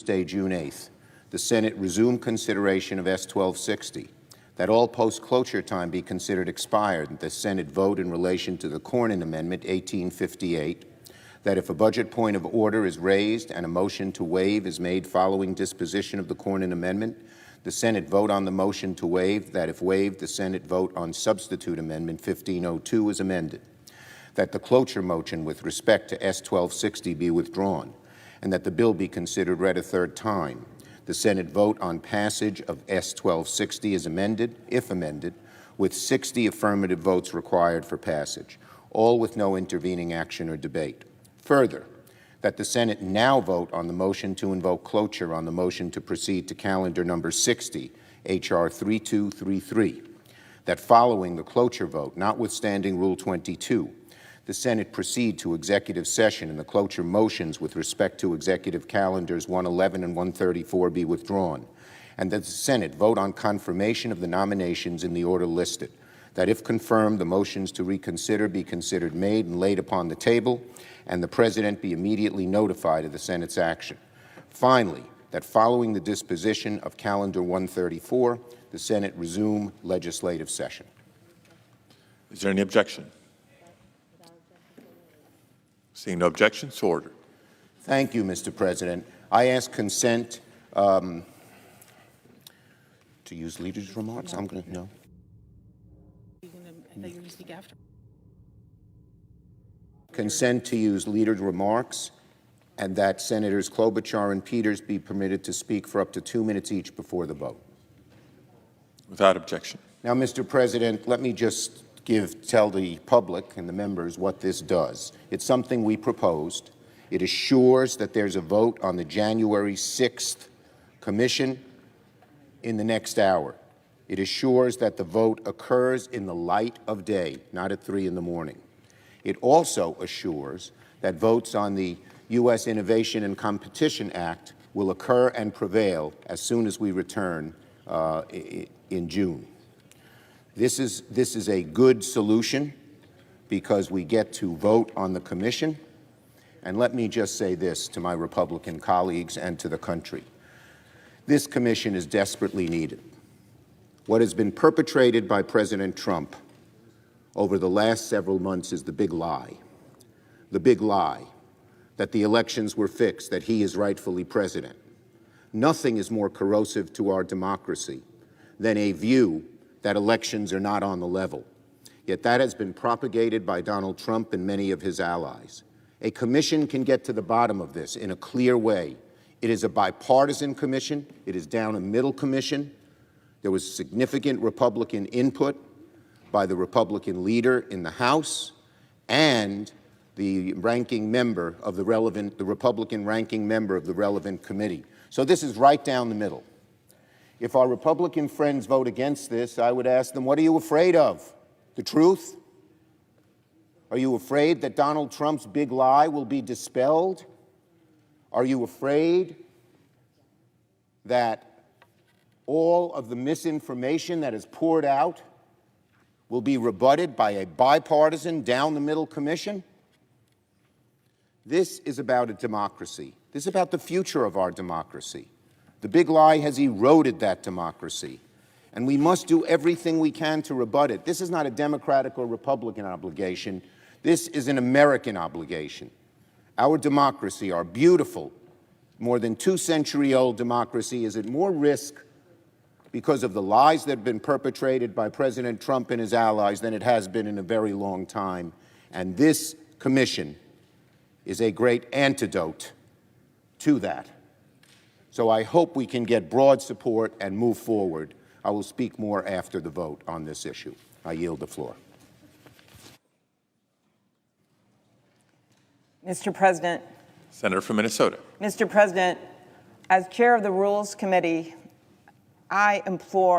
Tuesday, June 8th, the Senate resume consideration of S-1260, that all post-cloture time be considered expired, and the Senate vote in relation to the Cornyn Amendment 1858, that if a budget point of order is raised and a motion to waive is made following disposition of the Cornyn Amendment, the Senate vote on the motion to waive, that if waived, the Senate vote on substitute amendment 1502 as amended, that the cloture motion with respect to S-1260 be withdrawn, and that the bill be considered read a third time. The Senate vote on passage of S-1260 as amended, if amended, with 60 affirmative votes required for passage, all with no intervening action or debate. Further, that the Senate now vote on the motion to invoke cloture on the motion to proceed to calendar number 60, H.R. 3233, that following the cloture vote, notwithstanding Rule 22, the Senate proceed to executive session and the cloture motions with respect to executive calendars 111 and 134 be withdrawn, and that the Senate vote on confirmation of the nominations in the order listed, that if confirmed, the motions to reconsider be considered made and laid upon the table, and the President be immediately notified of the Senate's action. Finally, that following the disposition of calendar 134, the Senate resume legislative session. Is there any objection? Seeing no objection, so ordered. Thank you, Mr. President. I ask consent to use leaders' remarks. I'm going to no. I thought you were going to speak after. Consent to use leaders' remarks, and that Senators Klobuchar and Peters be permitted to speak for up to 2 minutes each before the vote. Without objection. Now, Mr. President, let me just tell the public and the members what this does. It's something we proposed. It assures that there's a vote on the January 6th commission in the next hour. It assures that the vote occurs in the light of day, not at 3 in the morning. It also assures that votes on the U.S. Innovation and Competition Act will occur and prevail as soon as we return in June. This is a good solution because we get to vote on the commission. And let me just say this to my Republican colleagues and to the country. This commission is desperately needed. What has been perpetrated by President Trump over the last several months is the big lie. The big lie that the elections were fixed, that he is rightfully president. Nothing is more corrosive to our democracy than a view that elections are not on the level. Yet that has been propagated by Donald Trump and many of his allies. A commission can get to the bottom of this in a clear way. It is a bipartisan commission. It is down a middle commission. There was significant Republican input by the Republican leader in the House and the ranking member of the Republican ranking member of the relevant committee. So this is right down the middle. If our Republican friends vote against this, I would ask them, what are you afraid of? The truth? Are you afraid that Donald Trump's big lie will be dispelled? Are you afraid that all of the misinformation that is poured out will be rebutted by a bipartisan, down-the-middle commission? This is about a democracy. This is about the future of our democracy. The big lie has eroded that democracy, and we must do everything we can to rebut it. This is not a Democratic or Republican obligation. This is an American obligation. Our democracy, our beautiful, more than 2-century-old democracy, is at more risk because of the lies that have been perpetrated by President Trump and his allies than it has been in a very long time. And this commission is a great antidote to that. So I hope we can get broad support and move forward. I will speak more after the vote on this issue. I yield the floor. Mr. President. Senator from Minnesota. Mr. President, as chair of the Rules Committee, I implore